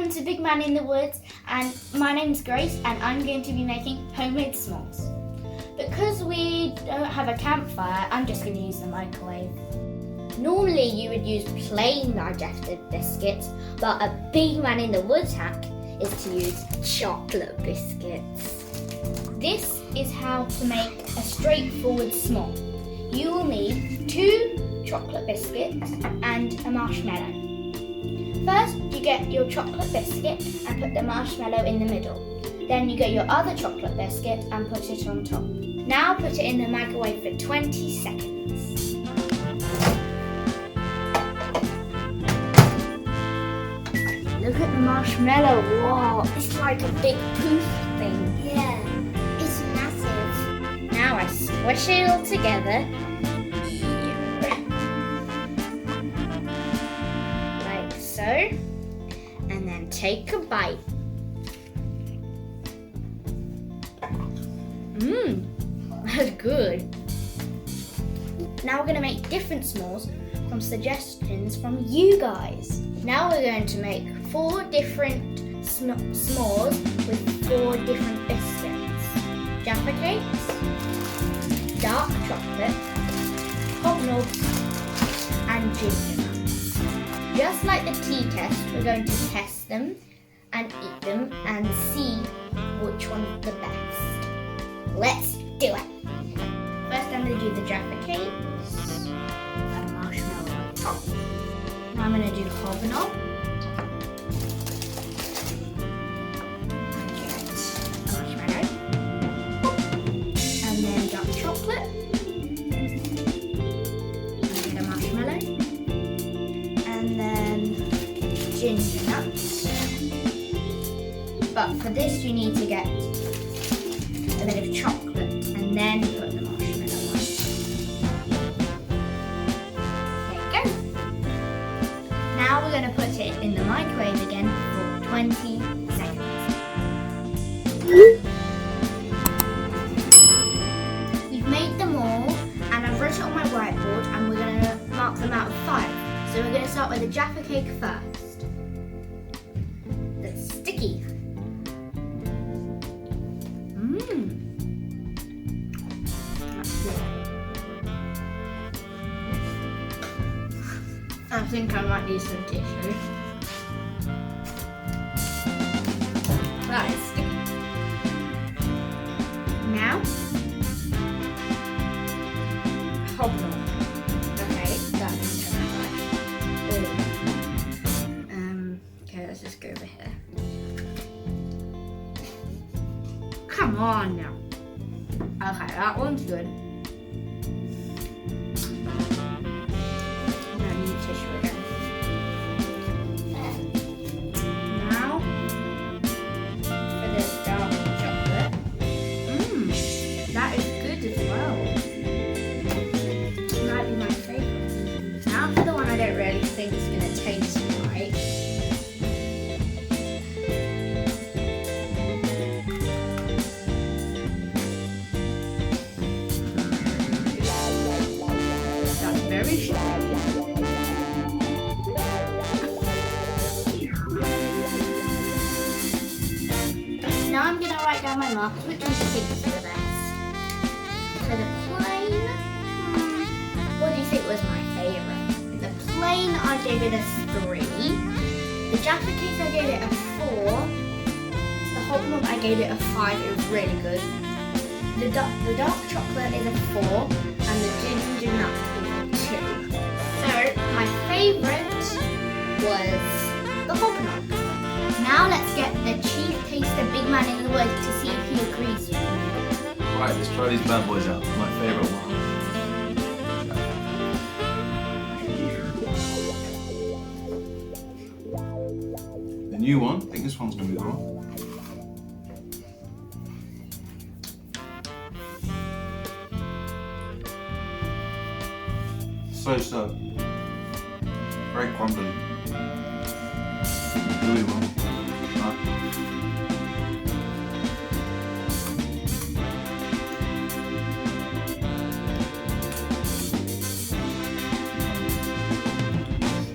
welcome to Big Man in the Woods, and my name's Grace and I'm going to be making homemade s'mores. Because we don't have a campfire, I'm just going to use the microwave. Normally you would use plain digested biscuits, but a Big Man in the Woods hack is to use chocolate biscuits. This is how to make a straightforward s'more. You will need 2 chocolate biscuits and a marshmallow. First, you get your chocolate biscuit and put the marshmallow in the middle. Then you get your other chocolate biscuit and put it on top. Now put it in the microwave for 20 seconds. Look at the marshmallow. Whoa, it's like a big poof thing. Yeah, it's massive. Now I squish it all together. Like so. And then take a bite. That's good. Now we're going to make different s'mores from suggestions from you guys. Now we're going to make 4 different s'mores with 4 different biscuits. Jaffa cakes, dark chocolate, HobNobs, and GingerNut. Just like the tea test, we're going to test them and eat them and see which one's the best. Let's do it. First I'm going to do the Jaffa cakes and marshmallow on top. Now I'm going to do HobNob. Marshmallow. And then dark chocolate. And get a marshmallow. And then ginger nuts. But for this you need to get a bit of chocolate and then put the marshmallow on. There you go. Now we're going to put it in the microwave again for 20 seconds. We've made them all and I've written it on my whiteboard and we're going to mark them out of 5. So we're going to start with the Jaffa cake first. That's sticky. I think I might need some tissue. That is sticky. Now, HobNob. Okay, that didn't turn out right. Okay, let's just go over here. Come on now. Okay, that one's good. Tissue again. Now for the dark chocolate. That is good as well. Might be my favourite. Now for the one I don't really think is going to taste right. That's very strong. Now I'm going to write down my marks, which one do you think is the best? So the plain, what do you think was my favourite? The plain, I gave it a 3. The Jaffa cake, I gave it a 4. The HobNob, I gave it a 5. It was really good. The dark chocolate is a 4, and the ginger nut is a 2. So my favourite was the HobNob. Now let's get the chief taster Big Man in the Woods to see if he agrees with me. Alright, let's try these bad boys out. My favourite one. The new one, I think this one's going to be the one. So. Very crumbly. Really well.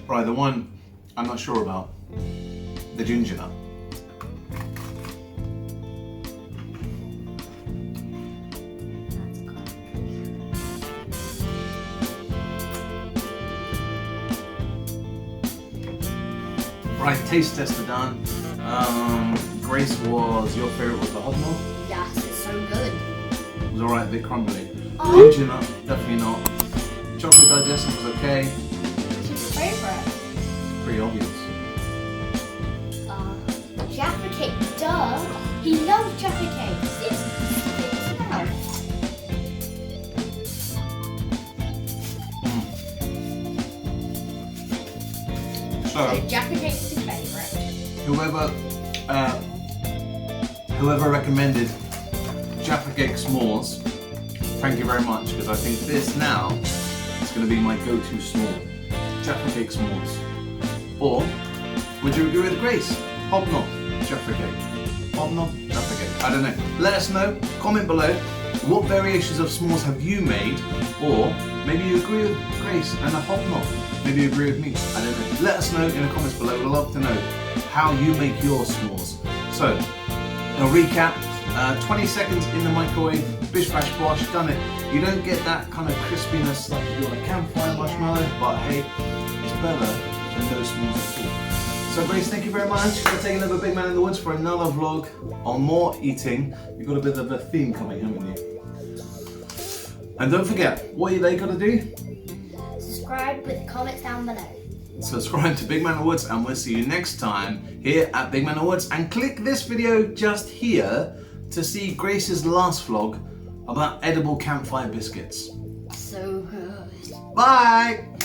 Right, the one I'm not sure about the ginger nut. Right, taste tester done. Grace, was your favourite was the HobNob? Yes, it's so good. It was alright, a bit crumbly. Oh. Ginger nut, definitely not. Chocolate digestive was okay. What's your favourite? Pretty obvious. Jaffa cake, duh. He loves Jaffa cake. It's now. So Jaffa cake's his favourite. Whoever recommended Jaffa cake s'mores, thank you very much, because I think this now is going to be my go-to s'more. Jaffa cake s'mores. Or would you agree with Grace? HobNob Jaffa cake. HobNob Jaffa cake. I don't know. Let us know. Comment below. What variations of s'mores have you made? Or maybe you agree with Grace and a HobNob. Maybe you agree with me. I don't know. Let us know in the comments below. We'd love to know how you make your s'mores. So, a recap. 20 seconds in the microwave. Bish bash bosh. Done it. You don't get that kind of crispiness like you do on a campfire marshmallow. But hey, it's better than no s'mores at all. So Grace, thank you very much for taking over Big Man in the Woods for another vlog on more eating. You've got a bit of a theme coming, haven't you? And don't forget, what are they got to do? Subscribe with comments down below. Subscribe to Big Man in the Woods, and we'll see you next time here at Big Man in the Woods. And click this video just here to see Grace's last vlog about edible campfire biscuits. So good. Bye!